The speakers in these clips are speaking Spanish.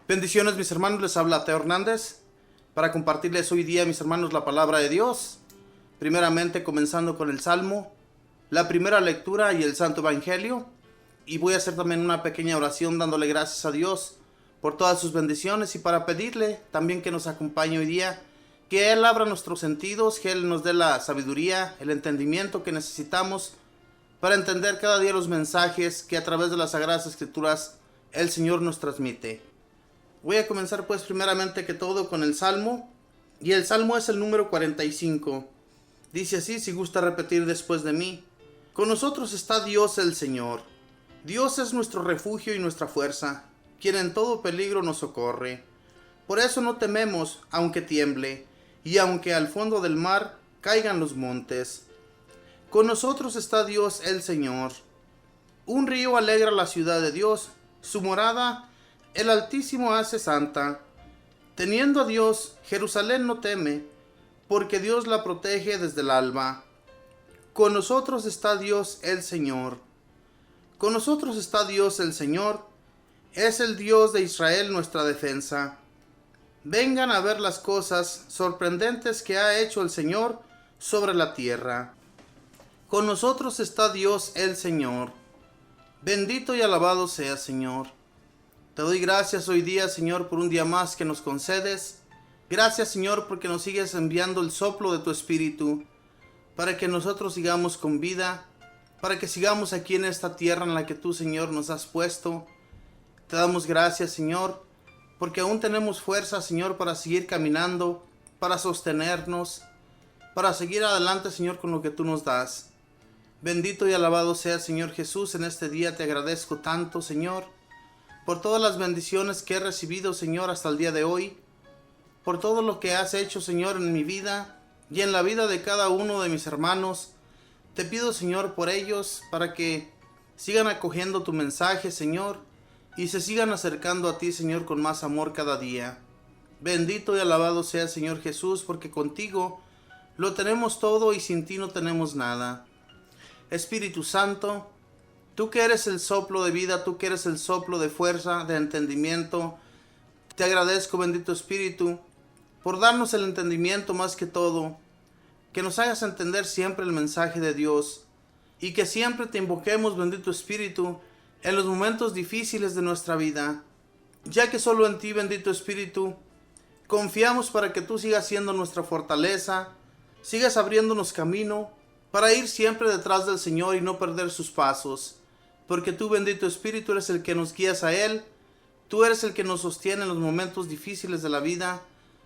Bendiciones, mis hermanos, les habla Teo Hernández para compartirles hoy día, mis hermanos, la palabra de Dios. Primeramente comenzando con el Salmo, la primera lectura y el Santo Evangelio. Y voy a hacer también una pequeña oración dándole gracias a Dios por todas sus bendiciones y para pedirle también que nos acompañe hoy día, que Él abra nuestros sentidos, que Él nos dé la sabiduría, el entendimiento que necesitamos para entender cada día los mensajes que a través de las Sagradas Escrituras el Señor nos transmite. Voy a comenzar pues primeramente que todo con el Salmo, y el Salmo es el número 45. Dice así, si gusta repetir después de mí: con nosotros está Dios el Señor. Dios es nuestro refugio y nuestra fuerza, quien en todo peligro nos socorre. Por eso no tememos, aunque tiemble, y aunque al fondo del mar caigan los montes. Con nosotros está Dios el Señor. Un río alegra la ciudad de Dios, su morada el Altísimo hace santa. Teniendo a Dios, Jerusalén no teme, porque Dios la protege desde el alba. Con nosotros está Dios el Señor. Con nosotros está Dios el Señor. Es el Dios de Israel nuestra defensa. Vengan a ver las cosas sorprendentes que ha hecho el Señor sobre la tierra. Con nosotros está Dios el Señor. Bendito y alabado sea, Señor. Te doy gracias hoy día, Señor, por un día más que nos concedes. Gracias, Señor, porque nos sigues enviando el soplo de tu Espíritu, para que nosotros sigamos con vida, para que sigamos aquí en esta tierra en la que tú, Señor, nos has puesto. Te damos gracias, Señor, porque aún tenemos fuerza, Señor, para seguir caminando, para sostenernos, para seguir adelante, Señor, con lo que tú nos das. Bendito y alabado sea, Señor Jesús. En este día te agradezco tanto, Señor, por todas las bendiciones que he recibido, Señor, hasta el día de hoy, por todo lo que has hecho, Señor, en mi vida y en la vida de cada uno de mis hermanos. Te pido, Señor, por ellos, para que sigan acogiendo tu mensaje, Señor, y se sigan acercando a ti, Señor, con más amor cada día. Bendito y alabado sea, Señor Jesús, porque contigo lo tenemos todo y sin ti no tenemos nada. Espíritu Santo, tú que eres el soplo de vida, tú que eres el soplo de fuerza, de entendimiento, te agradezco, bendito Espíritu, por darnos el entendimiento más que todo, que nos hagas entender siempre el mensaje de Dios y que siempre te invoquemos, bendito Espíritu, en los momentos difíciles de nuestra vida, ya que solo en ti, bendito Espíritu, confiamos para que tú sigas siendo nuestra fortaleza, sigas abriéndonos camino para ir siempre detrás del Señor y no perder sus pasos. Porque tú, bendito Espíritu, eres el que nos guías a Él. Tú eres el que nos sostiene en los momentos difíciles de la vida,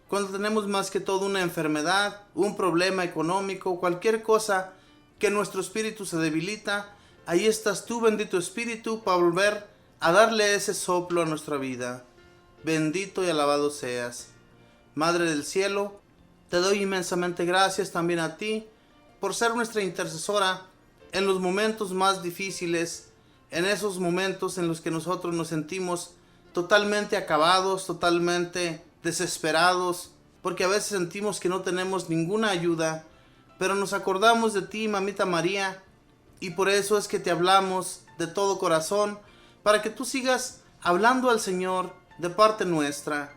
cuando tenemos más que todo una enfermedad, un problema económico, cualquier cosa que nuestro espíritu se debilita. Ahí estás tú, bendito Espíritu, para volver a darle ese soplo a nuestra vida. Bendito y alabado seas. Madre del cielo, te doy inmensamente gracias también a ti por ser nuestra intercesora en los momentos más difíciles, en esos momentos en los que nosotros nos sentimos totalmente acabados, totalmente desesperados, porque a veces sentimos que no tenemos ninguna ayuda, pero nos acordamos de ti, Mamita María, y por eso es que te hablamos de todo corazón, para que tú sigas hablando al Señor de parte nuestra.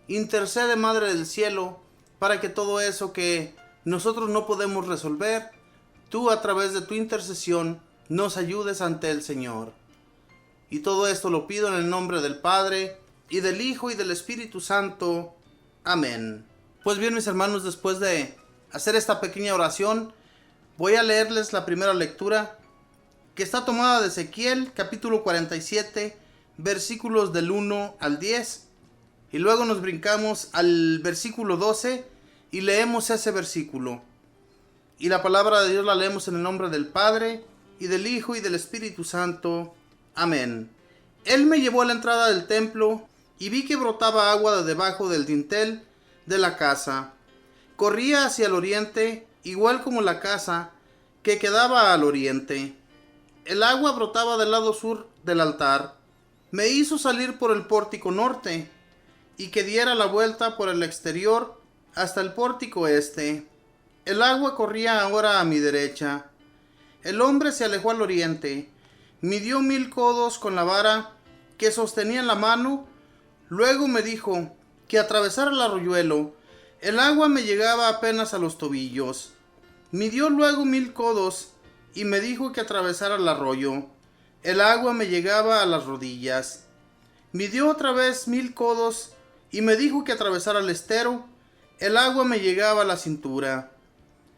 Intercede, Madre del Cielo, para que todo eso que nosotros no podemos resolver, tú a través de tu intercesión nos ayudes ante el Señor. Y todo esto lo pido en el nombre del Padre, y del Hijo, y del Espíritu Santo. Amén. Pues bien, mis hermanos, después de hacer esta pequeña oración, voy a leerles la primera lectura, que está tomada de Ezequiel, capítulo 47, versículos del 1 al 10. Y luego nos brincamos al versículo 12 y leemos ese versículo. Y la palabra de Dios la leemos en el nombre del Padre, y del Hijo, y del Espíritu Santo. Amén. Él me llevó a la entrada del templo, y vi que brotaba agua de debajo del dintel de la casa. Corría hacia el oriente, igual como la casa que quedaba al oriente. El agua brotaba del lado sur del altar. Me hizo salir por el pórtico norte, y que diera la vuelta por el exterior hasta el pórtico este. El agua corría ahora a mi derecha. El hombre se alejó al oriente, midió 1000 codos con la vara que sostenía en la mano, Luego me dijo que atravesara el arroyuelo. El agua me llegaba apenas a los tobillos. Midió luego 1000 codos y me dijo que atravesara el arroyo. El agua me llegaba a las rodillas. Midió otra vez 1000 codos y me dijo que atravesara el estero. El agua me llegaba a la cintura.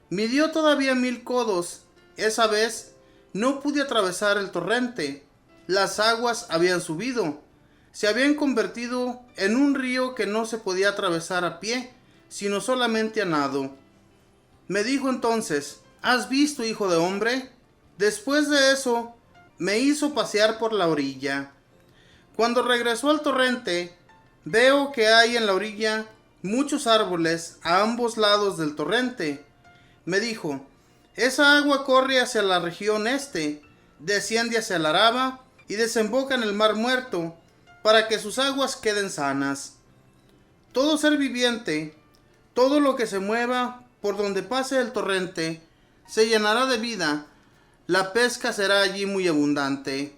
Midió todavía 1000 codos. Esa vez no pude atravesar el torrente. Las aguas habían subido. Se habían convertido en un río que no se podía atravesar a pie, sino solamente a nado. Me dijo entonces: ¿Has visto, hijo de hombre? Después de eso, me hizo pasear por la orilla. Cuando regresó al torrente, veo que hay en la orilla muchos árboles a ambos lados del torrente. Me dijo: esa agua corre hacia la región este, desciende hacia el Araba y desemboca en el mar Muerto, para que sus aguas queden sanas. Todo ser viviente, todo lo que se mueva por donde pase el torrente, se llenará de vida. La pesca será allí muy abundante.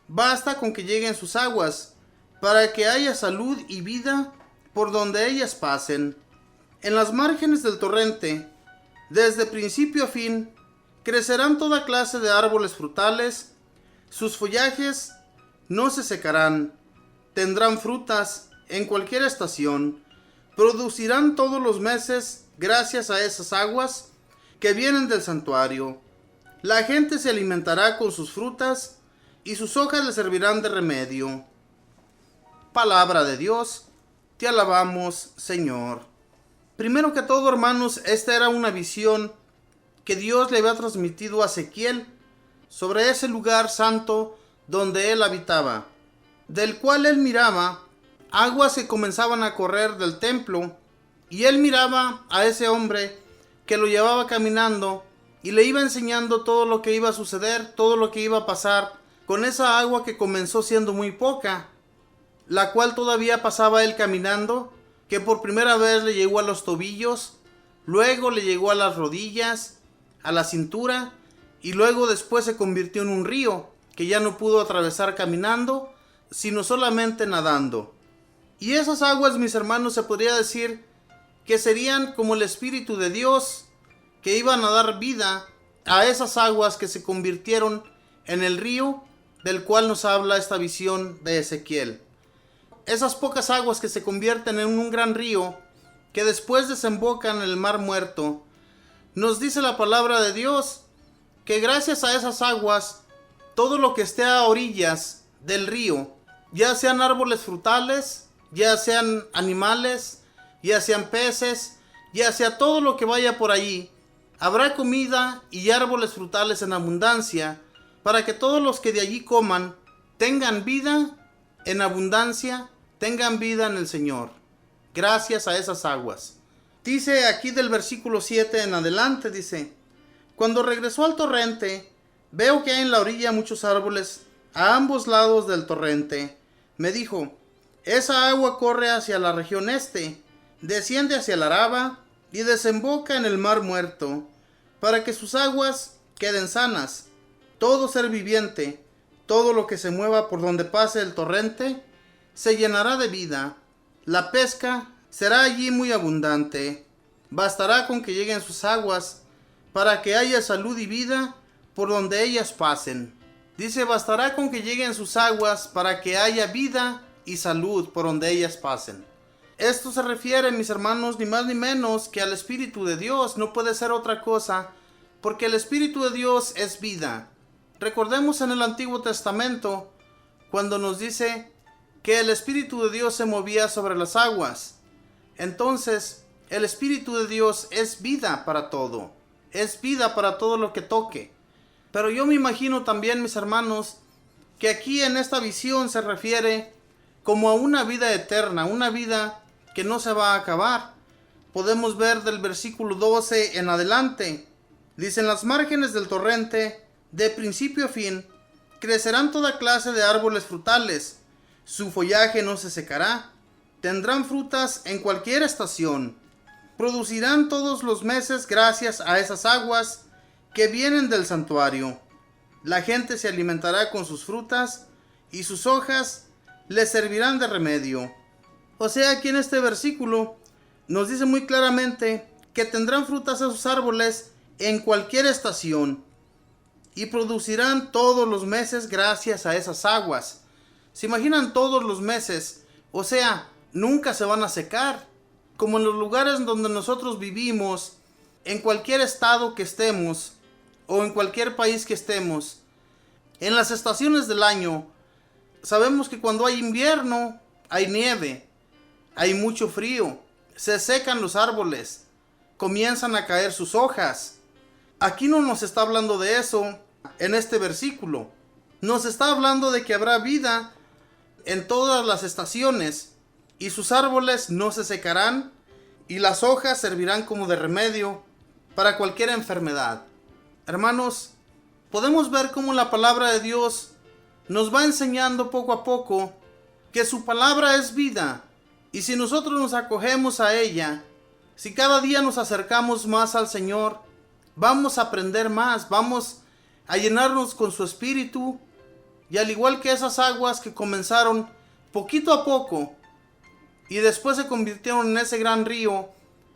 Basta con que lleguen sus aguas, para que haya salud y vida por donde ellas pasen. En las márgenes del torrente, desde principio a fin, crecerán toda clase de árboles frutales. Sus follajes no se secarán. Tendrán frutas en cualquier estación. Producirán todos los meses gracias a esas aguas que vienen del santuario. La gente se alimentará con sus frutas y sus hojas le servirán de remedio. Palabra de Dios, te alabamos, Señor. Primero que todo, hermanos, esta era una visión que Dios le había transmitido a Ezequiel sobre ese lugar santo donde él habitaba, del cual él miraba aguas que comenzaban a correr del templo, y él miraba a ese hombre que lo llevaba caminando y le iba enseñando todo lo que iba a suceder, todo lo que iba a pasar con esa agua que comenzó siendo muy poca, la cual todavía pasaba él caminando, que por primera vez le llegó a los tobillos, luego le llegó a las rodillas, a la cintura, y luego después se convirtió en un río que ya no pudo atravesar caminando, sino solamente nadando. Y esas aguas, mis hermanos, se podría decir que serían como el Espíritu de Dios, que iban a dar vida a esas aguas que se convirtieron en el río del cual nos habla esta visión de Ezequiel. Esas pocas aguas que se convierten en un gran río que después desembocan en el mar Muerto. Nos dice la palabra de Dios que gracias a esas aguas, todo lo que esté a orillas del río, ya sean árboles frutales, ya sean animales, ya sean peces, ya sea todo lo que vaya por allí, habrá comida y árboles frutales en abundancia, para que todos los que de allí coman tengan vida en abundancia, tengan vida en el Señor, gracias a esas aguas. Dice aquí del versículo 7 en adelante, dice: cuando regresó al torrente, veo que hay en la orilla muchos árboles a ambos lados del torrente. Me dijo: esa agua corre hacia la región este, desciende hacia el Araba y desemboca en el mar Muerto, para que sus aguas queden sanas. Todo ser viviente, todo lo que se mueva por donde pase el torrente, se llenará de vida. La pesca será allí muy abundante. Bastará con que lleguen sus aguas, para que haya salud y vida por donde ellas pasen. Dice: bastará con que lleguen sus aguas para que haya vida y salud por donde ellas pasen. Esto se refiere, mis hermanos, ni más ni menos que al Espíritu de Dios. No puede ser otra cosa, porque el Espíritu de Dios es vida. Recordemos en el Antiguo Testamento cuando nos dice que el Espíritu de Dios se movía sobre las aguas. Entonces, el Espíritu de Dios es vida para todo. Es vida para todo lo que toque. Pero yo me imagino también, mis hermanos, que aquí en esta visión se refiere como a una vida eterna, una vida que no se va a acabar. Podemos ver del versículo 12 en adelante. Dice: en las márgenes del torrente, de principio a fin, crecerán toda clase de árboles frutales. Su follaje no se secará. Tendrán frutas en cualquier estación. Producirán todos los meses gracias a esas aguas que vienen del santuario. La gente se alimentará con sus frutas y sus hojas les servirán de remedio. O sea, aquí en este versículo nos dice muy claramente que tendrán frutas esos árboles en cualquier estación y producirán todos los meses gracias a esas aguas. ¿Se imaginan todos los meses? O sea, nunca se van a secar. Como en los lugares donde nosotros vivimos, en cualquier estado que estemos o en cualquier país que estemos, en las estaciones del año, sabemos que cuando hay invierno, hay nieve, hay mucho frío, se secan los árboles, comienzan a caer sus hojas. Aquí no nos está hablando de eso en este versículo. Nos está hablando de que habrá vida en todas las estaciones y sus árboles no se secarán y las hojas servirán como de remedio para cualquier enfermedad. Hermanos, podemos ver cómo la palabra de Dios nos va enseñando poco a poco que su palabra es vida, y si nosotros nos acogemos a ella, si cada día nos acercamos más al Señor, vamos a aprender más, vamos a llenarnos con su espíritu, y al igual que esas aguas que comenzaron poquito a poco y después se convirtieron en ese gran río,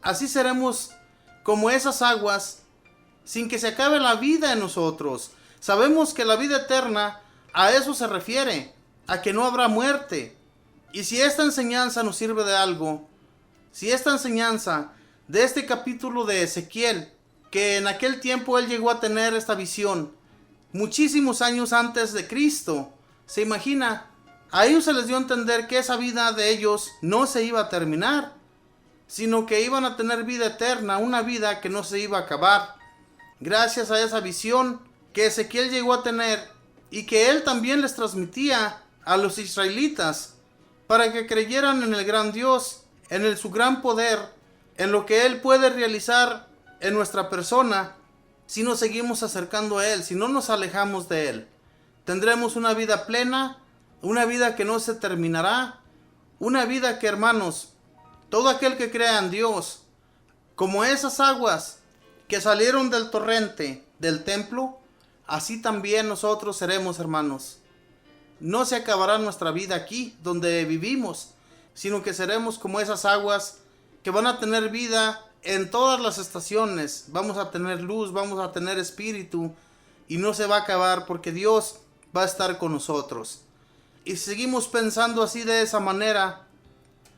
así seremos como esas aguas sin que se acabe la vida en nosotros. Sabemos que la vida eterna a eso se refiere, a que no habrá muerte. Y si esta enseñanza nos sirve de algo, si esta enseñanza de este capítulo de Ezequiel, que en aquel tiempo él llegó a tener esta visión, muchísimos años antes de Cristo, se imagina, a ellos se les dio a entender que esa vida de ellos no se iba a terminar, sino que iban a tener vida eterna, una vida que no se iba a acabar. Gracias a esa visión que Ezequiel llegó a tener y que él también les transmitía a los israelitas, para que creyeran en el gran Dios, su gran poder, en lo que Él puede realizar en nuestra persona, si nos seguimos acercando a Él, si no nos alejamos de Él. Tendremos una vida plena, una vida que no se terminará, una vida que, hermanos, todo aquel que crea en Dios, como esas aguas que salieron del torrente del templo, así también nosotros seremos, hermanos. No se acabará nuestra vida aquí, donde vivimos, sino que seremos como esas aguas que van a tener vida en todas las estaciones. Vamos a tener luz, vamos a tener espíritu, y no se va a acabar porque Dios va a estar con nosotros. Y si seguimos pensando así de esa manera,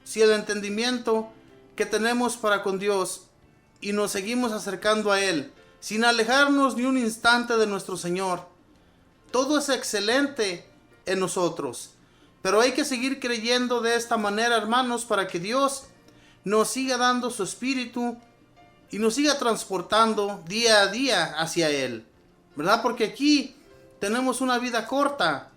si el entendimiento que tenemos para con Dios y nos seguimos acercando a Él, sin alejarnos ni un instante de nuestro Señor, todo es excelente en nosotros. Pero hay que seguir creyendo de esta manera, hermanos, para que Dios nos siga dando su espíritu y nos siga transportando día a día hacia Él, ¿verdad? Porque aquí tenemos una vida corta,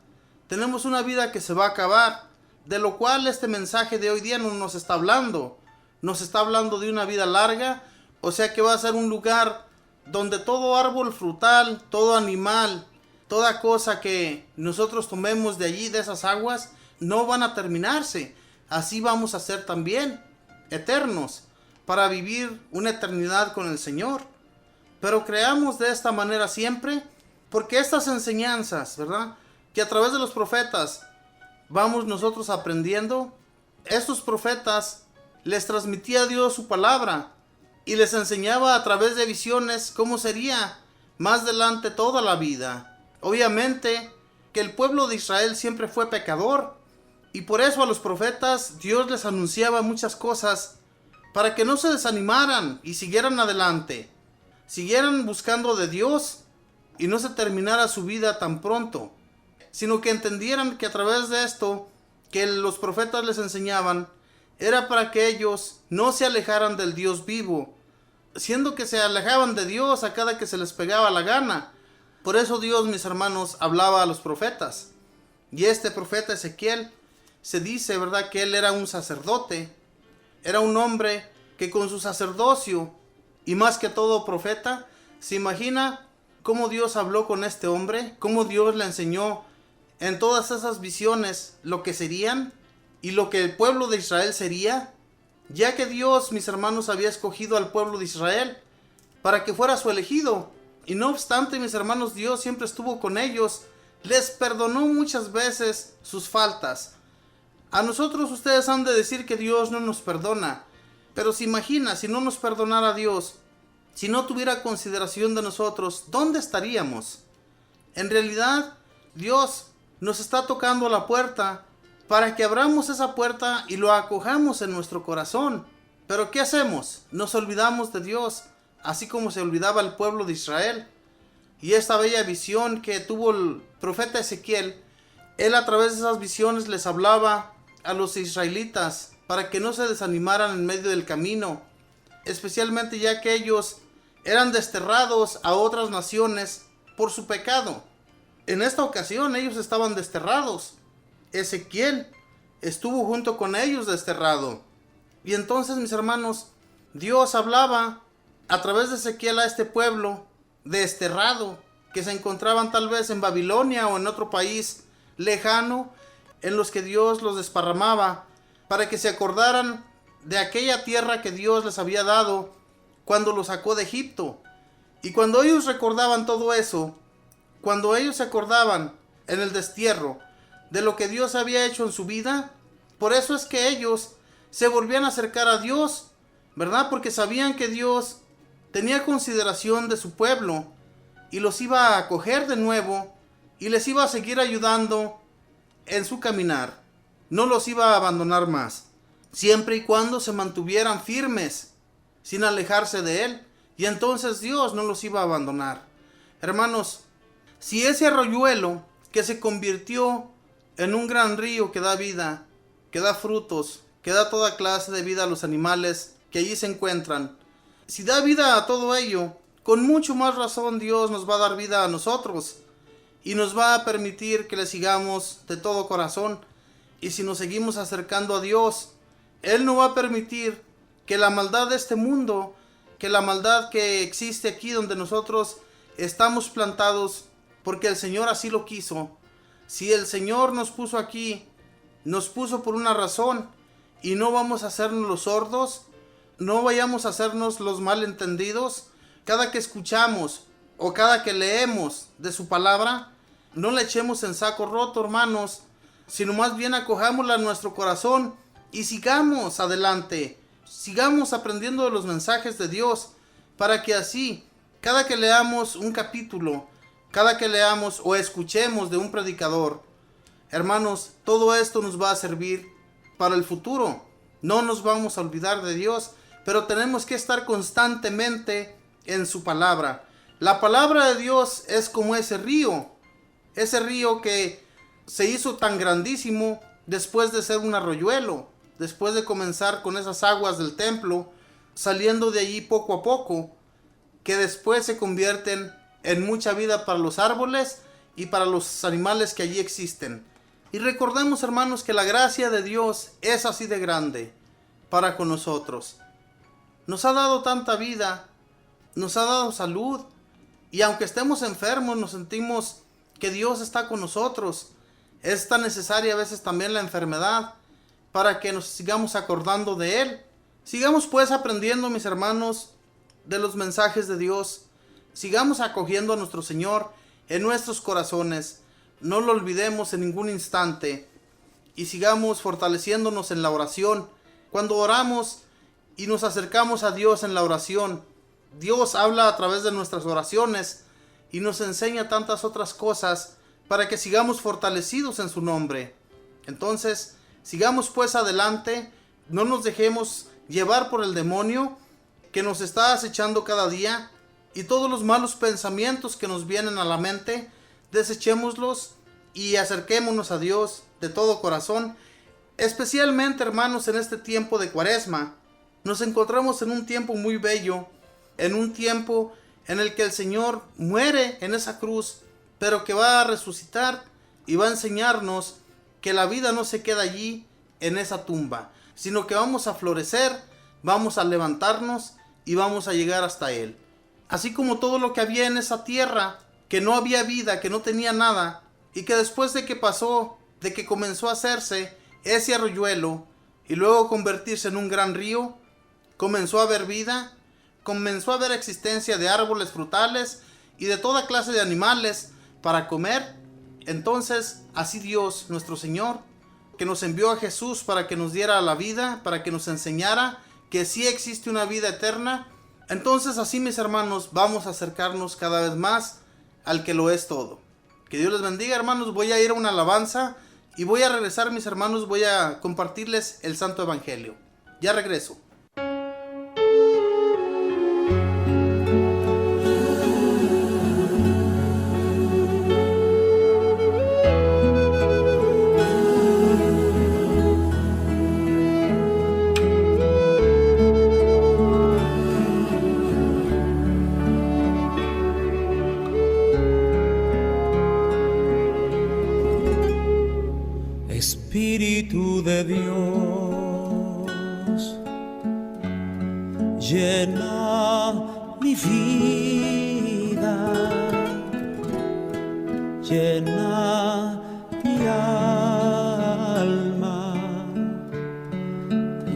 tenemos una vida que se va a acabar, de lo cual este mensaje de hoy día no nos está hablando. Nos está hablando de una vida larga, o sea que va a ser un lugar donde todo árbol frutal, todo animal, toda cosa que nosotros tomemos de allí, de esas aguas, no van a terminarse. Así vamos a ser también eternos, para vivir una eternidad con el Señor. Pero creamos de esta manera siempre, porque estas enseñanzas, ¿verdad?, que a través de los profetas vamos nosotros aprendiendo, estos profetas les transmitía Dios su palabra y les enseñaba a través de visiones cómo sería más adelante toda la vida. Obviamente que el pueblo de Israel siempre fue pecador, y por eso a los profetas Dios les anunciaba muchas cosas para que no se desanimaran y siguieran adelante, siguieran buscando de Dios y no se terminara su vida tan pronto, sino que entendieran que a través de esto que los profetas les enseñaban era para que ellos no se alejaran del Dios vivo, siendo que se alejaban de Dios a cada que se les pegaba la gana. Por eso Dios, mis hermanos, hablaba a los profetas. Y este profeta Ezequiel, se dice, ¿verdad?, que él era un sacerdote. Era un hombre que con su sacerdocio, y más que todo profeta, se imagina cómo Dios habló con este hombre, cómo Dios le enseñó en todas esas visiones lo que serían y lo que el pueblo de Israel sería, ya que Dios, mis hermanos, había escogido al pueblo de Israel para que fuera su elegido. Y no obstante, mis hermanos, Dios siempre estuvo con ellos, les perdonó muchas veces sus faltas. A nosotros ustedes han de decir que Dios no nos perdona, pero se imagina, si no nos perdonara Dios, si no tuviera consideración de nosotros, ¿dónde estaríamos? En realidad, Dios nos está tocando a la puerta para que abramos esa puerta y lo acojamos en nuestro corazón. Pero ¿qué hacemos? Nos olvidamos de Dios, así como se olvidaba el pueblo de Israel. Y esta bella visión que tuvo el profeta Ezequiel, él a través de esas visiones les hablaba a los israelitas para que no se desanimaran en medio del camino, especialmente ya que ellos eran desterrados a otras naciones por su pecado. En esta ocasión ellos estaban desterrados. Ezequiel estuvo junto con ellos desterrado. Y entonces, mis hermanos, Dios hablaba a través de Ezequiel a este pueblo desterrado, que se encontraban tal vez en Babilonia o en otro país lejano, en los que Dios los desparramaba, para que se acordaran de aquella tierra que Dios les había dado cuando los sacó de Egipto. Y cuando ellos recordaban todo eso, cuando ellos se acordaban en el destierro de lo que Dios había hecho en su vida, por eso es que ellos se volvían a acercar a Dios, ¿verdad? Porque sabían que Dios tenía consideración de su pueblo y los iba a acoger de nuevo y les iba a seguir ayudando en su caminar. No los iba a abandonar más, siempre y cuando se mantuvieran firmes, sin alejarse de Él, y entonces Dios no los iba a abandonar. Hermanos, si ese arroyuelo que se convirtió en un gran río que da vida, que da frutos, que da toda clase de vida a los animales que allí se encuentran, si da vida a todo ello, con mucho más razón Dios nos va a dar vida a nosotros y nos va a permitir que le sigamos de todo corazón. Y si nos seguimos acercando a Dios, Él no va a permitir que la maldad de este mundo, que la maldad que existe aquí donde nosotros estamos plantados, porque el Señor así lo quiso. Si el Señor nos puso aquí, nos puso por una razón, y no vamos a hacernos los sordos, no vayamos a hacernos los malentendidos. Cada que escuchamos o cada que leemos de su palabra, no la echemos en saco roto, hermanos, sino más bien acojámosla en nuestro corazón y sigamos adelante, sigamos aprendiendo de los mensajes de Dios, para que así, cada que leamos un capítulo, cada que leamos o escuchemos de un predicador, hermanos, todo esto nos va a servir para el futuro. No nos vamos a olvidar de Dios, pero tenemos que estar constantemente en su palabra. La palabra de Dios es como ese río que se hizo tan grandísimo después de ser un arroyuelo, después de comenzar con esas aguas del templo, saliendo de allí poco a poco, que después se convierten en mucha vida para los árboles y para los animales que allí existen. Y recordemos, hermanos, que la gracia de Dios es así de grande para con nosotros. Nos ha dado tanta vida, nos ha dado salud, y aunque estemos enfermos, nos sentimos que Dios está con nosotros. Es tan necesaria a veces también la enfermedad para que nos sigamos acordando de Él. Sigamos pues aprendiendo, mis hermanos, de los mensajes de Dios. Sigamos acogiendo a nuestro Señor en nuestros corazones. No lo olvidemos en ningún instante. Y sigamos fortaleciéndonos en la oración. Cuando oramos y nos acercamos a Dios en la oración, Dios habla a través de nuestras oraciones y nos enseña tantas otras cosas para que sigamos fortalecidos en su nombre. Entonces, sigamos pues adelante, no nos dejemos llevar por el demonio que nos está acechando cada día, y todos los malos pensamientos que nos vienen a la mente, desechémoslos y acerquémonos a Dios de todo corazón. Especialmente, hermanos, en este tiempo de Cuaresma, nos encontramos en un tiempo muy bello, en un tiempo en el que el Señor muere en esa cruz, pero que va a resucitar y va a enseñarnos que la vida no se queda allí en esa tumba, sino que vamos a florecer, vamos a levantarnos y vamos a llegar hasta Él. Así como todo lo que había en esa tierra, que no había vida, que no tenía nada, y que después de que pasó, de que comenzó a hacerse ese arroyuelo y luego convertirse en un gran río, comenzó a haber vida, comenzó a haber existencia de árboles frutales y de toda clase de animales para comer. Entonces, así Dios, nuestro Señor, que nos envió a Jesús para que nos diera la vida, para que nos enseñara que sí existe una vida eterna. Entonces así, mis hermanos, vamos a acercarnos cada vez más al que lo es todo. Que Dios les bendiga, hermanos. Voy a ir a una alabanza y voy a regresar, mis hermanos. Voy a compartirles el Santo Evangelio. Ya regreso. Espíritu de Dios, llena mi vida, llena mi alma,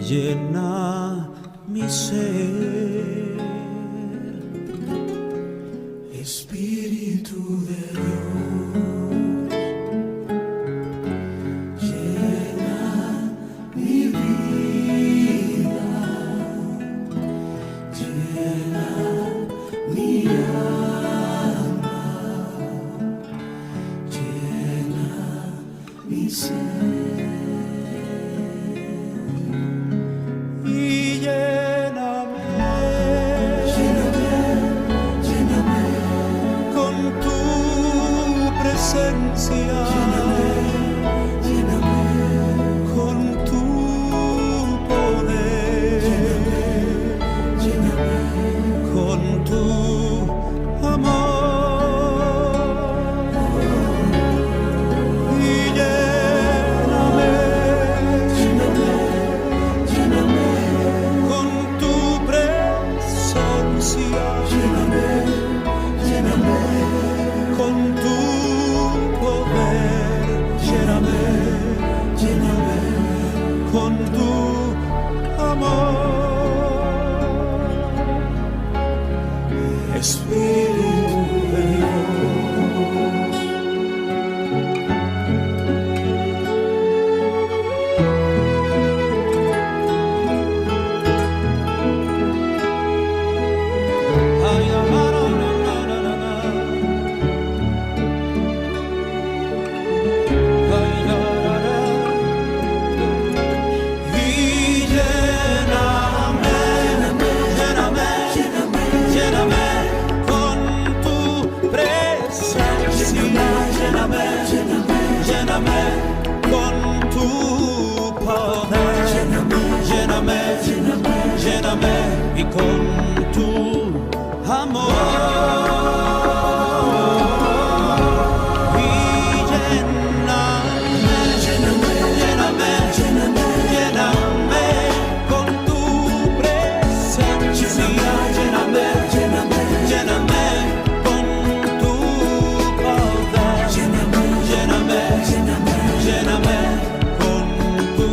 llena mi ser. Espíritu de Dios, y lléname con tu presencia, con tu poder, con tu amor. Con tu amor, Espíritu de Dios. Lléname con tu poder, lléname y con tu amor. Y lléname con tu presencia, lléname con tu poder, lléname con tu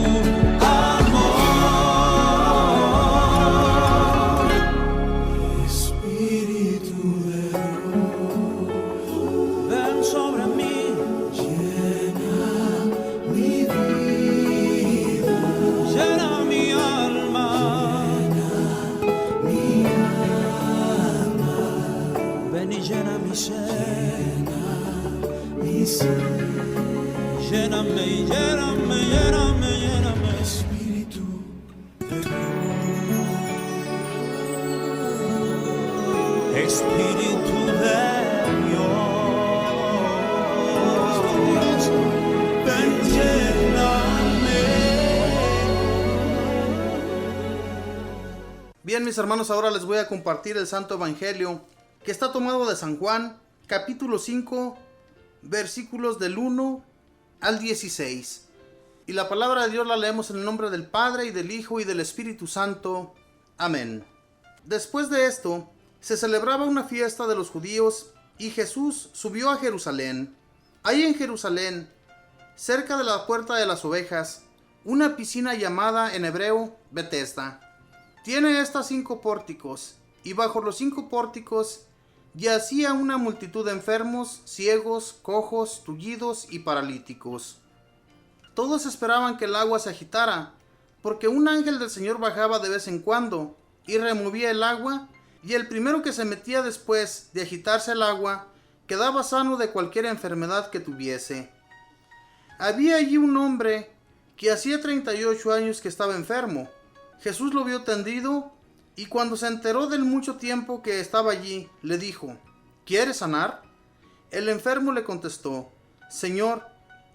amor. Espíritu de Dios, ven sobre mí, llena mi vida, llena mi alma, ven y llena mi ser, lléname, Espíritu de Dios, Espíritu de Dios, ven, lléname. Bien, mis hermanos, ahora les voy a compartir el Santo Evangelio, que está tomado de San Juan, capítulo 5, versículos del 1 al 16. Y la palabra de Dios la leemos en el nombre del Padre, y del Hijo, y del Espíritu Santo. Amén. Después de esto, se celebraba una fiesta de los judíos, y Jesús subió a Jerusalén. Ahí en Jerusalén, cerca de la puerta de las ovejas, una piscina llamada en hebreo Betesda. Tiene estas 5 pórticos, y bajo los 5 pórticos yacía una multitud de enfermos, ciegos, cojos, tullidos y paralíticos. Todos esperaban que el agua se agitara, porque un ángel del Señor bajaba de vez en cuando y removía el agua, y el primero que se metía después de agitarse el agua quedaba sano de cualquier enfermedad que tuviese. Había allí un hombre que hacía 38 años que estaba enfermo. Jesús lo vio tendido y cuando se enteró del mucho tiempo que estaba allí, le dijo: ¿Quieres sanar? El enfermo le contestó: Señor,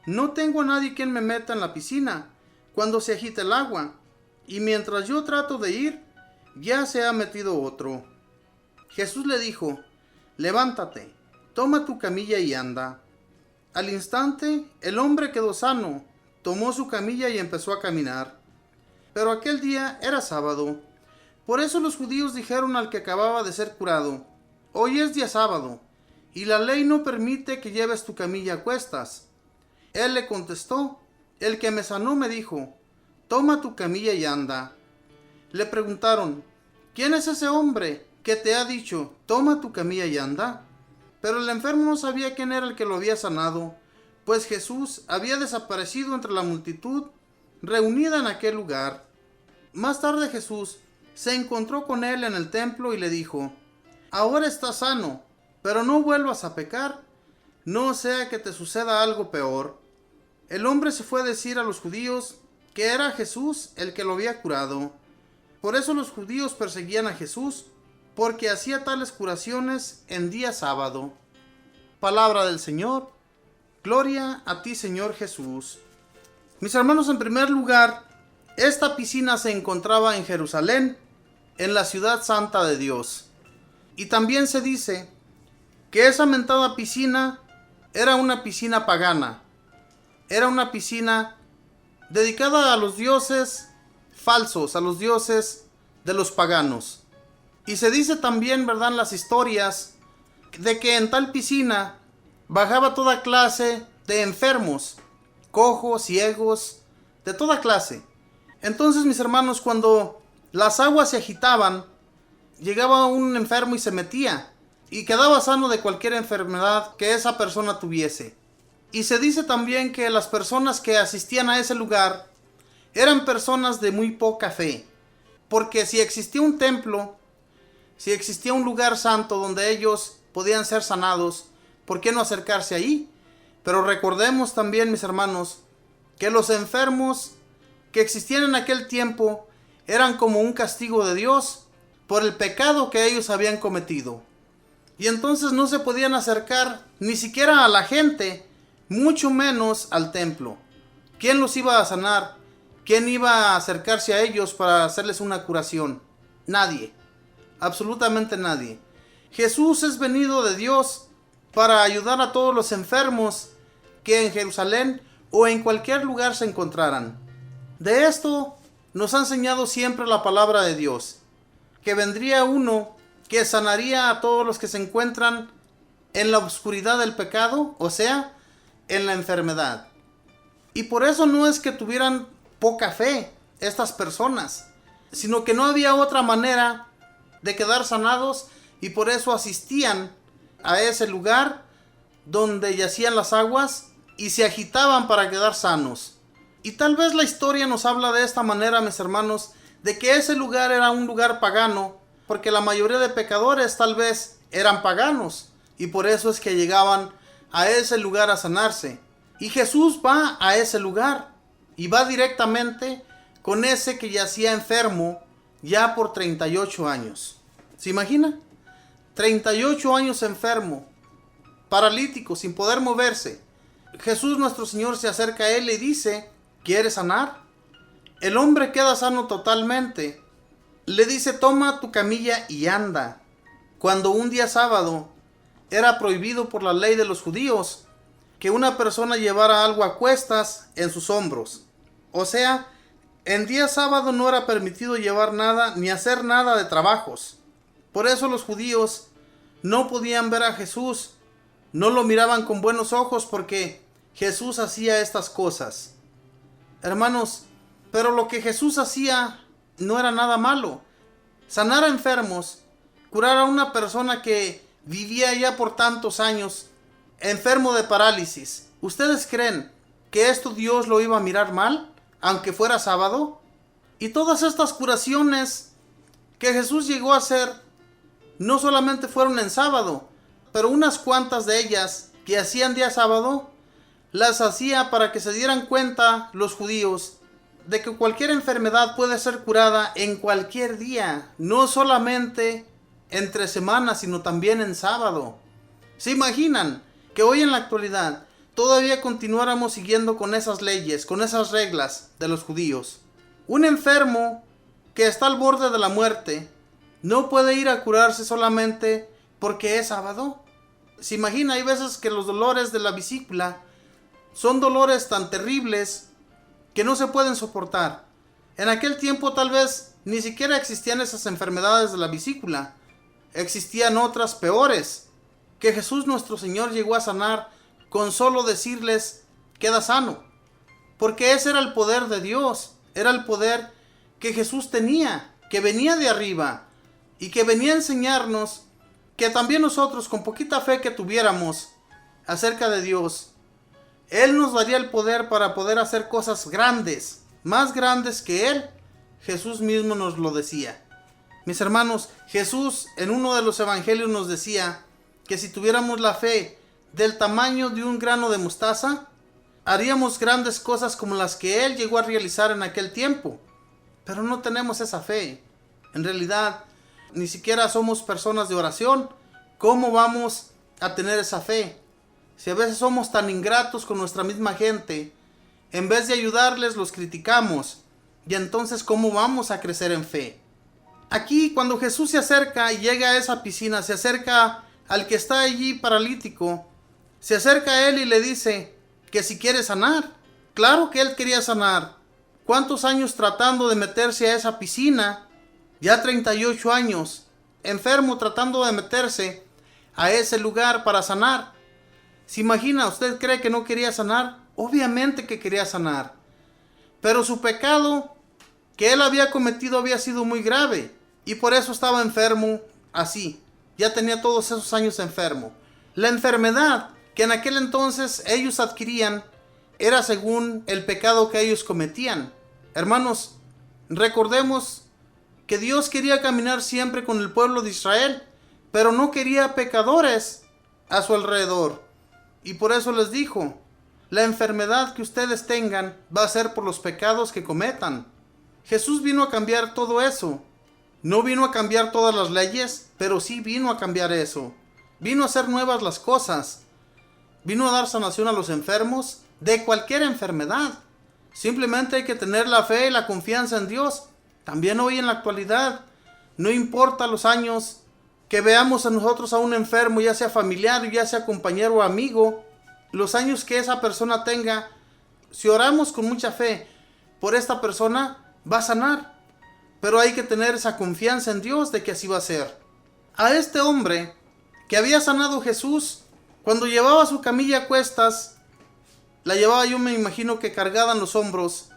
no tengo a nadie quien me meta en la piscina cuando se agita el agua, y mientras yo trato de ir, ya se ha metido otro. Jesús le dijo: Levántate, toma tu camilla y anda. Al instante, el hombre quedó sano, tomó su camilla y empezó a caminar. Pero aquel día era sábado. Por eso los judíos dijeron al que acababa de ser curado: Hoy es día sábado, y la ley no permite que lleves tu camilla a cuestas. Él le contestó: El que me sanó me dijo: Toma tu camilla y anda. Le preguntaron: ¿Quién es ese hombre que te ha dicho: Toma tu camilla y anda? Pero el enfermo no sabía quién era el que lo había sanado, pues Jesús había desaparecido entre la multitud reunida en aquel lugar. Más tarde Jesús se encontró con él en el templo y le dijo: Ahora estás sano, pero no vuelvas a pecar, no sea que te suceda algo peor. El hombre se fue a decir a los judíos que era Jesús el que lo había curado. Por eso los judíos perseguían a Jesús, porque hacía tales curaciones en día sábado. Palabra del Señor. Gloria a ti, Señor Jesús. Mis hermanos, en primer lugar, esta piscina se encontraba en Jerusalén, en la ciudad santa de Dios. Y también se dice que esa mentada piscina era una piscina pagana. Era una piscina dedicada a los dioses falsos, a los dioses de los paganos. Y se dice también, ¿verdad?, en las historias, de que en tal piscina bajaba toda clase de enfermos, cojos, ciegos, de toda clase. Entonces, mis hermanos, cuando las aguas se agitaban, llegaba un enfermo y se metía, y quedaba sano de cualquier enfermedad que esa persona tuviese. Y se dice también que las personas que asistían a ese lugar eran personas de muy poca fe, porque si existía un templo, si existía un lugar santo donde ellos podían ser sanados, ¿por qué no acercarse ahí? Pero recordemos también, mis hermanos, que los enfermos que existían en aquel tiempo eran como un castigo de Dios por el pecado que ellos habían cometido. Y entonces no se podían acercar ni siquiera a la gente, mucho menos al templo. ¿Quién los iba a sanar? ¿Quién iba a acercarse a ellos para hacerles una curación? Nadie. Absolutamente nadie. Jesús es venido de Dios para ayudar a todos los enfermos que en Jerusalén o en cualquier lugar se encontraran. De esto nos ha enseñado siempre la palabra de Dios, que vendría uno que sanaría a todos los que se encuentran en la oscuridad del pecado, o sea, en la enfermedad. Y por eso no es que tuvieran poca fe estas personas, sino que no había otra manera de quedar sanados, y por eso asistían a ese lugar donde yacían las aguas y se agitaban para quedar sanos. Y tal vez la historia nos habla de esta manera, mis hermanos, de que ese lugar era un lugar pagano, porque la mayoría de pecadores tal vez eran paganos, y por eso es que llegaban a ese lugar a sanarse. Y Jesús va a ese lugar, y va directamente con ese que yacía enfermo ya por 38 años. ¿Se imagina? 38 años enfermo, paralítico, sin poder moverse. Jesús nuestro Señor se acerca a él y dice: ¿quieres sanar? El hombre queda sano totalmente. Le dice: toma tu camilla y anda. Cuando un día sábado era prohibido por la ley de los judíos que una persona llevara algo a cuestas en sus hombros. O sea, en día sábado no era permitido llevar nada ni hacer nada de trabajos. Por eso los judíos no podían ver a Jesús, no lo miraban con buenos ojos porque Jesús hacía estas cosas. Hermanos, pero lo que Jesús hacía no era nada malo. Sanar a enfermos, curar a una persona que vivía ya por tantos años, enfermo de parálisis. ¿Ustedes creen que esto Dios lo iba a mirar mal, aunque fuera sábado? Y todas estas curaciones que Jesús llegó a hacer no solamente fueron en sábado, pero unas cuantas de ellas que hacían día sábado, las hacía para que se dieran cuenta los judíos de que cualquier enfermedad puede ser curada en cualquier día, no solamente entre semanas, sino también en sábado. ¿Se imaginan que hoy en la actualidad todavía continuáramos siguiendo con esas leyes, con esas reglas de los judíos? Un enfermo que está al borde de la muerte no puede ir a curarse solamente porque es sábado. ¿Se imagina? Hay veces que los dolores de la vesícula son dolores tan terribles que no se pueden soportar. En aquel tiempo tal vez ni siquiera existían esas enfermedades de la vesícula. Existían otras peores que Jesús nuestro Señor llegó a sanar con solo decirles: queda sano. Porque ese era el poder de Dios, era el poder que Jesús tenía, que venía de arriba y que venía a enseñarnos que también nosotros, con poquita fe que tuviéramos acerca de Dios, Él nos daría el poder para poder hacer cosas grandes, más grandes que Él. Jesús mismo nos lo decía. Mis hermanos, Jesús en uno de los evangelios nos decía que si tuviéramos la fe del tamaño de un grano de mostaza, haríamos grandes cosas como las que Él llegó a realizar en aquel tiempo. Pero no tenemos esa fe. En realidad, ni siquiera somos personas de oración. ¿Cómo vamos a tener esa fe? Si a veces somos tan ingratos con nuestra misma gente, en vez de ayudarles los criticamos. Y entonces, ¿cómo vamos a crecer en fe? Aquí, cuando Jesús se acerca y llega a esa piscina, se acerca al que está allí paralítico, se acerca a él y le dice que si quiere sanar. Claro que él quería sanar. ¿Cuántos años tratando de meterse a esa piscina? Ya 38 años, enfermo, tratando de meterse a ese lugar para sanar. ¿Se imagina? ¿Usted cree que no quería sanar? Obviamente que quería sanar. Pero su pecado que él había cometido había sido muy grave. Y por eso estaba enfermo así. Ya tenía todos esos años enfermo. La enfermedad que en aquel entonces ellos adquirían era según el pecado que ellos cometían. Hermanos, recordemos que Dios quería caminar siempre con el pueblo de Israel, pero no quería pecadores a su alrededor. Y por eso les dijo: la enfermedad que ustedes tengan va a ser por los pecados que cometan. Jesús vino a cambiar todo eso. No vino a cambiar todas las leyes, pero sí vino a cambiar eso. Vino a hacer nuevas las cosas. Vino a dar sanación a los enfermos de cualquier enfermedad. Simplemente hay que tener la fe y la confianza en Dios. También hoy en la actualidad, no importa los años que veamos a nosotros a un enfermo, ya sea familiar, ya sea compañero o amigo, los años que esa persona tenga, si oramos con mucha fe por esta persona, va a sanar. Pero hay que tener esa confianza en Dios de que así va a ser. A este hombre que había sanado Jesús, cuando llevaba su camilla a cuestas, la llevaba, yo me imagino que cargada en los hombros,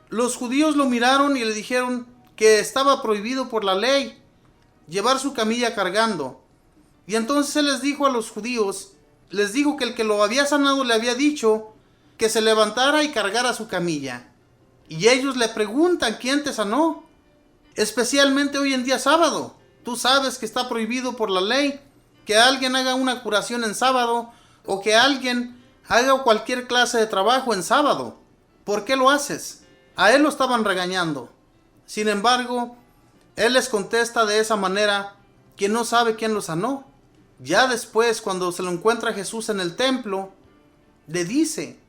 los judíos lo miraron y le dijeron que estaba prohibido por la ley llevar su camilla cargando. Y entonces él les dijo a los judíos, les dijo que el que lo había sanado le había dicho que se levantara y cargara su camilla. Y ellos le preguntan: ¿quién te sanó? Especialmente hoy en día sábado. Tú sabes que está prohibido por la ley que alguien haga una curación en sábado o que alguien haga cualquier clase de trabajo en sábado. ¿Por qué lo haces? A él lo estaban regañando. Sin embargo, él les contesta de esa manera que no sabe quién lo sanó. Ya después, cuando se lo encuentra Jesús en el templo, le dice: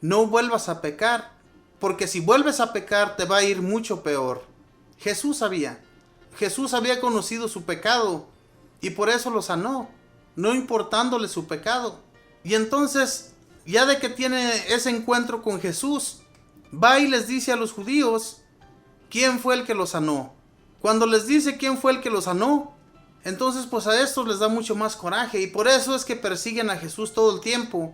no vuelvas a pecar, porque si vuelves a pecar te va a ir mucho peor. Jesús había conocido su pecado y por eso lo sanó, no importándole su pecado. Y entonces, ya de que tiene ese encuentro con Jesús, va y les dice a los judíos quién fue el que lo sanó. Cuando les dice quién fue el que lo sanó, entonces pues a estos les da mucho más coraje, y por eso es que persiguen a Jesús todo el tiempo,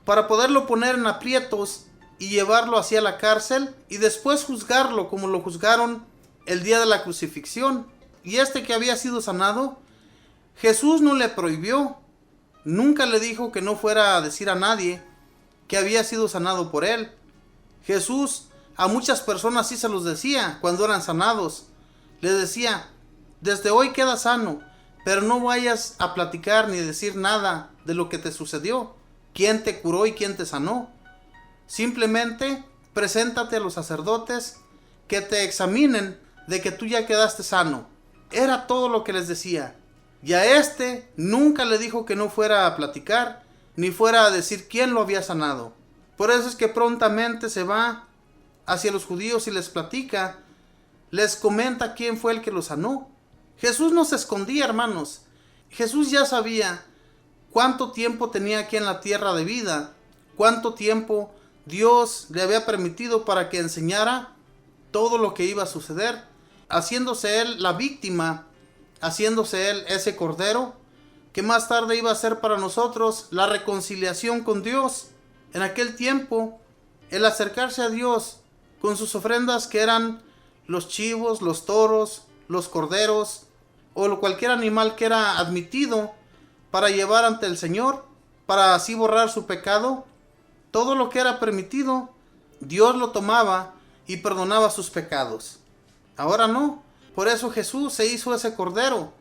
para poderlo poner en aprietos y llevarlo hacia la cárcel y después juzgarlo como lo juzgaron el día de la crucifixión. Y este que había sido sanado, Jesús no le prohibió, nunca le dijo que no fuera a decir a nadie que había sido sanado por él. Jesús a muchas personas sí se los decía cuando eran sanados. Les decía, desde hoy queda sano, pero no vayas a platicar ni decir nada de lo que te sucedió, quién te curó y quién te sanó. Simplemente preséntate a los sacerdotes que te examinen de que tú ya quedaste sano. Era todo lo que les decía. Y a este nunca le dijo que no fuera a platicar, ni fuera a decir quién lo había sanado. Por eso es que prontamente se va hacia los judíos y les platica, les comenta quién fue el que lo sanó. Jesús no se escondía, hermanos. Jesús ya sabía cuánto tiempo tenía aquí en la tierra de vida, cuánto tiempo Dios le había permitido para que enseñara todo lo que iba a suceder, haciéndose él la víctima, haciéndose él ese cordero que más tarde iba a ser para nosotros la reconciliación con Dios. En aquel tiempo, el acercarse a Dios con sus ofrendas que eran los chivos, los toros, los corderos o cualquier animal que era admitido para llevar ante el Señor, para así borrar su pecado, todo lo que era permitido, Dios lo tomaba y perdonaba sus pecados. Ahora no. Por eso Jesús se hizo ese cordero,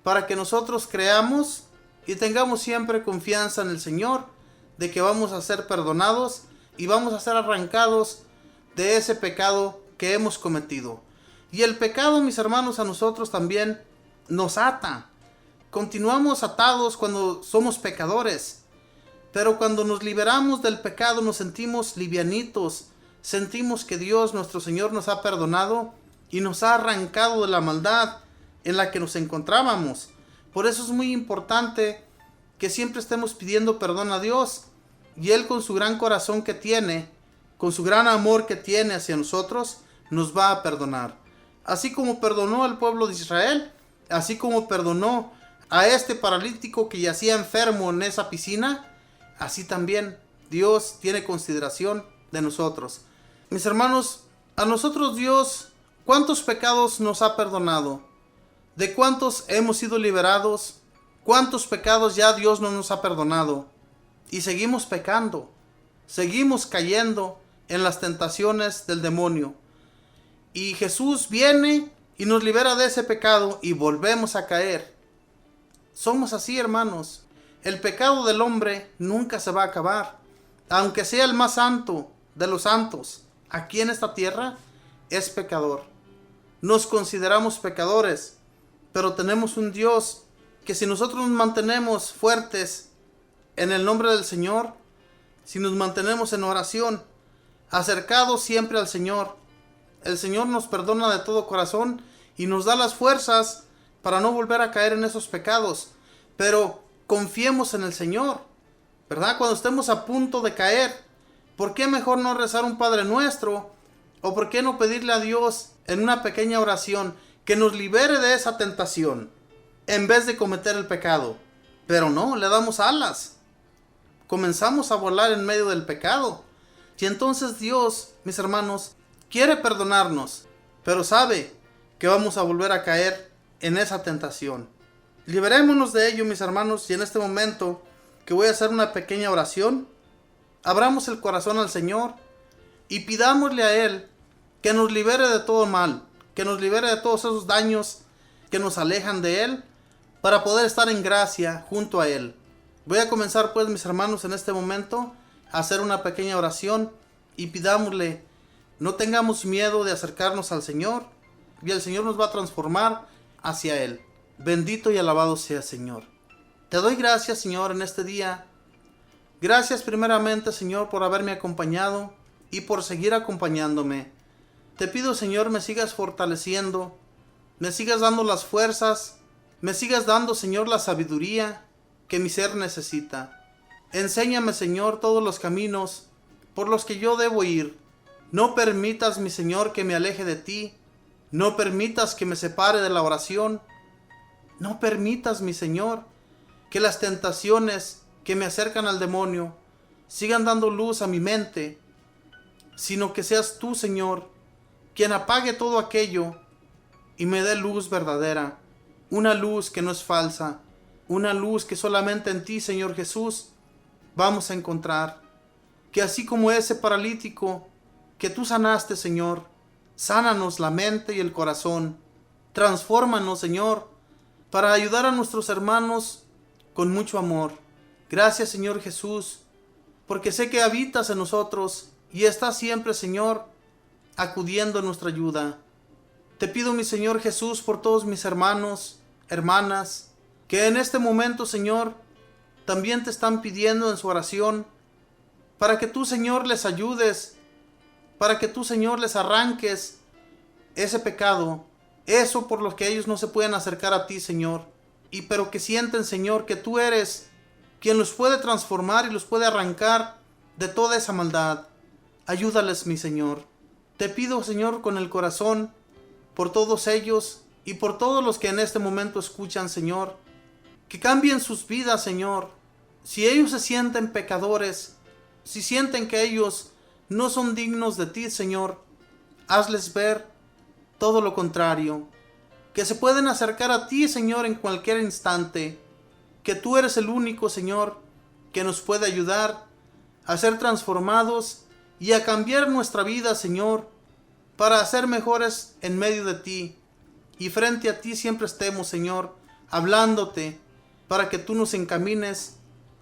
para que nosotros creamos y tengamos siempre confianza en el Señor, de que vamos a ser perdonados y vamos a ser arrancados de ese pecado que hemos cometido. Y el pecado, mis hermanos, a nosotros también nos ata. Continuamos atados cuando somos pecadores, pero cuando nos liberamos del pecado nos sentimos livianitos, sentimos que Dios, nuestro Señor, nos ha perdonado y nos ha arrancado de la maldad en la que nos encontrábamos. Por eso es muy importante que siempre estemos pidiendo perdón a Dios, y Él, con su gran corazón que tiene, con su gran amor que tiene hacia nosotros, nos va a perdonar. Así como perdonó al pueblo de Israel, así como perdonó a este paralítico que yacía enfermo en esa piscina, así también Dios tiene consideración de nosotros. Mis hermanos, a nosotros Dios, ¿cuántos pecados nos ha perdonado? ¿De cuántos hemos sido liberados? ¿Cuántos pecados ya Dios no nos ha perdonado? Y seguimos pecando, seguimos cayendo en las tentaciones del demonio. Y Jesús viene y nos libera de ese pecado y volvemos a caer. Somos así, hermanos. El pecado del hombre nunca se va a acabar. Aunque sea el más santo de los santos, aquí en esta tierra es pecador. Nos consideramos pecadores, pero tenemos un Dios que, si nosotros nos mantenemos fuertes en el nombre del Señor, si nos mantenemos en oración, acercados siempre al Señor, el Señor nos perdona de todo corazón y nos da las fuerzas para no volver a caer en esos pecados. Pero confiemos en el Señor, ¿verdad? Cuando estemos a punto de caer, ¿por qué mejor no rezar un Padre Nuestro? ¿O por qué no pedirle a Dios en una pequeña oración que nos libere de esa tentación en vez de cometer el pecado? Pero no, le damos alas. Comenzamos a volar en medio del pecado. Y entonces Dios, mis hermanos, quiere perdonarnos, pero sabe que vamos a volver a caer en esa tentación. Liberémonos de ello, mis hermanos, y en este momento que voy a hacer una pequeña oración, abramos el corazón al Señor y pidámosle a Él que nos libere de todo mal, que nos libere de todos esos daños que nos alejan de Él, para poder estar en gracia junto a Él. Voy a comenzar, pues, mis hermanos, en este momento a hacer una pequeña oración y pidámosle, no tengamos miedo de acercarnos al Señor, y el Señor nos va a transformar hacia Él. Bendito y alabado sea, Señor. Te doy gracias, Señor, en este día. Gracias primeramente, Señor, por haberme acompañado y por seguir acompañándome. Te pido, Señor, me sigas fortaleciendo, me sigas dando las fuerzas, me sigas dando, Señor, la sabiduría que mi ser necesita. Enséñame, Señor, todos los caminos por los que yo debo ir. No permitas, mi Señor, que me aleje de ti. No permitas que me separe de la oración. No permitas, mi Señor, que las tentaciones que me acercan al demonio sigan dando luz a mi mente, sino que seas tú, Señor, quien apague todo aquello y me dé luz verdadera, una luz que no es falsa, una luz que solamente en ti, Señor Jesús, vamos a encontrar. que así como ese paralítico que tú sanaste, Señor, sánanos la mente y el corazón. Transfórmanos, Señor, para ayudar a nuestros hermanos con mucho amor. Gracias, Señor Jesús, porque sé que habitas en nosotros y estás siempre, Señor, acudiendo a nuestra ayuda. Te pido, mi Señor Jesús, por todos mis hermanos, hermanas, que en este momento, Señor, también te están pidiendo en su oración, para que tú, Señor, les ayudes, para que tú, Señor, les arranques ese pecado, eso por lo que ellos no se pueden acercar a ti, Señor, pero que sienten, Señor, que tú eres quien los puede transformar y los puede arrancar de toda esa maldad. Ayúdales, mi Señor. Te pido, Señor, con el corazón, por todos ellos y por todos los que en este momento escuchan, Señor, que cambien sus vidas, Señor. Si ellos se sienten pecadores, si sienten que ellos no son dignos de ti, Señor, hazles ver todo lo contrario, que se pueden acercar a ti, Señor, en cualquier instante, que tú eres el único, Señor, que nos puede ayudar a ser transformados y a cambiar nuestra vida, Señor, para ser mejores en medio de ti, y frente a ti siempre estemos, Señor, hablándote, para que tú nos encamines,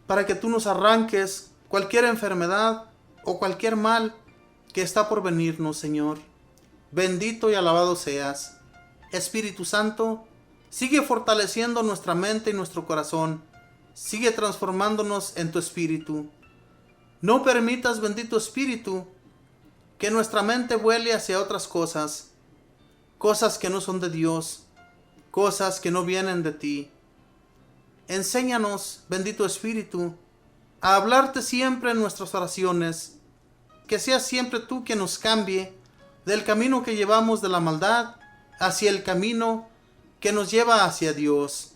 para que tú nos arranques cualquier enfermedad o cualquier mal que está por venirnos, Señor. Bendito y alabado seas. Espíritu Santo, sigue fortaleciendo nuestra mente y nuestro corazón. Sigue transformándonos en tu Espíritu. No permitas, bendito Espíritu, que nuestra mente vuele hacia otras cosas, cosas que no son de Dios, cosas que no vienen de ti. Enséñanos, bendito Espíritu, a hablarte siempre en nuestras oraciones, que seas siempre tú quien nos cambie del camino que llevamos de la maldad hacia el camino que nos lleva hacia Dios.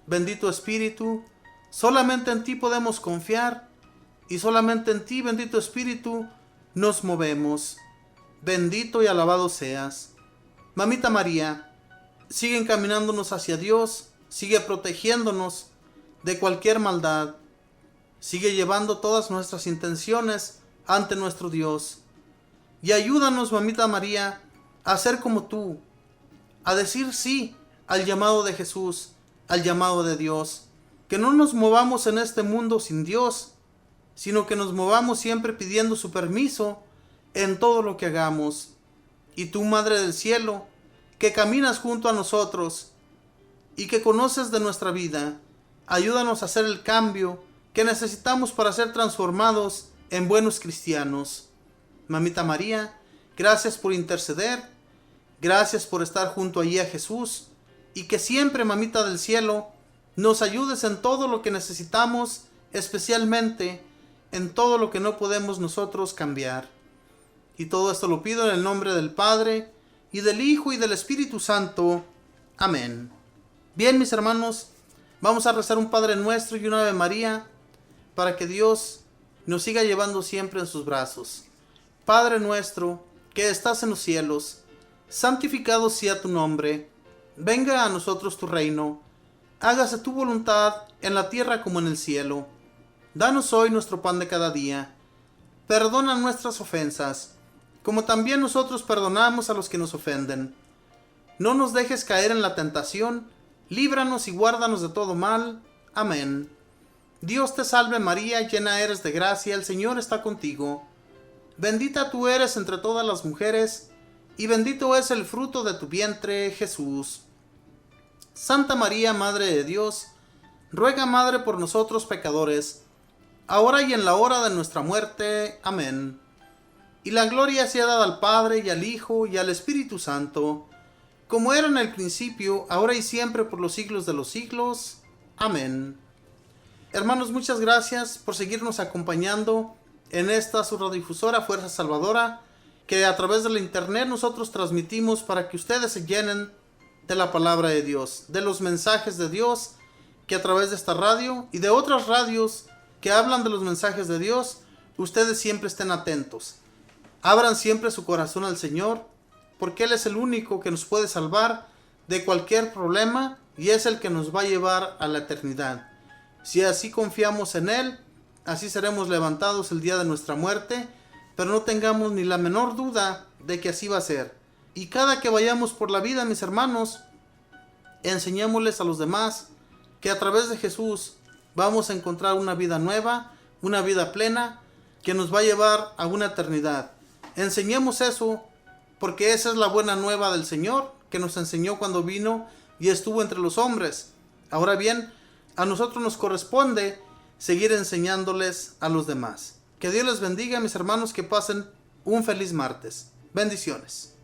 Bendito Espíritu, solamente en ti podemos confiar y solamente en ti, bendito Espíritu, nos movemos. Bendito y alabado seas. Mamita María, sigue encaminándonos hacia Dios, sigue protegiéndonos de cualquier maldad, sigue llevando todas nuestras intenciones ante nuestro Dios. Y ayúdanos, Mamita María, a ser como tú, a decir sí al llamado de Jesús, al llamado de Dios. Que no nos movamos en este mundo sin Dios, sino que nos movamos siempre pidiendo su permiso en todo lo que hagamos. Y tú, Madre del Cielo, que caminas junto a nosotros y que conoces de nuestra vida, ayúdanos a hacer el cambio que necesitamos para ser transformados en buenos cristianos. Mamita María, gracias por interceder, gracias por estar junto allí a Jesús, y que siempre, Mamita del Cielo, nos ayudes en todo lo que necesitamos, especialmente en todo lo que no podemos nosotros cambiar. Y todo esto lo pido en el nombre del Padre, y del Hijo, y del Espíritu Santo. Amén. Bien, mis hermanos, vamos a rezar un Padre Nuestro y una Ave María, para que Dios nos siga llevando siempre en sus brazos. Padre nuestro, que estás en los cielos, santificado sea tu nombre. Venga a nosotros tu reino. Hágase tu voluntad en la tierra como en el cielo. Danos hoy nuestro pan de cada día. Perdona nuestras ofensas, como también nosotros perdonamos a los que nos ofenden. No nos dejes caer en la tentación, líbranos y guárdanos de todo mal. Amén. Dios te salve María, llena eres de gracia, el Señor está contigo. Bendita tú eres entre todas las mujeres, y bendito es el fruto de tu vientre, Jesús. Santa María, Madre de Dios, ruega, Madre, por nosotros pecadores, ahora y en la hora de nuestra muerte. Amén. Y la gloria sea dada al Padre, y al Hijo, y al Espíritu Santo, como era en el principio, ahora y siempre, por los siglos de los siglos. Amén. Hermanos, muchas gracias por seguirnos acompañando en esta su radiodifusora Fuerza Salvadora, que a través de la internet nosotros transmitimos para que ustedes se llenen de la palabra de Dios, de los mensajes de Dios, que a través de esta radio y de otras radios que hablan de los mensajes de Dios, ustedes siempre estén atentos. Abran siempre su corazón al Señor, porque Él es el único que nos puede salvar de cualquier problema y es el que nos va a llevar a la eternidad. Si así confiamos en Él, Así seremos levantados el día de nuestra muerte, pero no tengamos ni la menor duda de que así va a ser. Y cada que vayamos por la vida, mis hermanos, enseñémosles a los demás que a través de Jesús vamos a encontrar una vida nueva, una vida plena, que nos va a llevar a una eternidad. Enseñemos eso, porque esa es la buena nueva del Señor, que nos enseñó cuando vino y estuvo entre los hombres. Ahora bien, a nosotros nos corresponde seguir enseñándoles a los demás. Que Dios les bendiga, mis hermanos, que pasen un feliz martes. Bendiciones.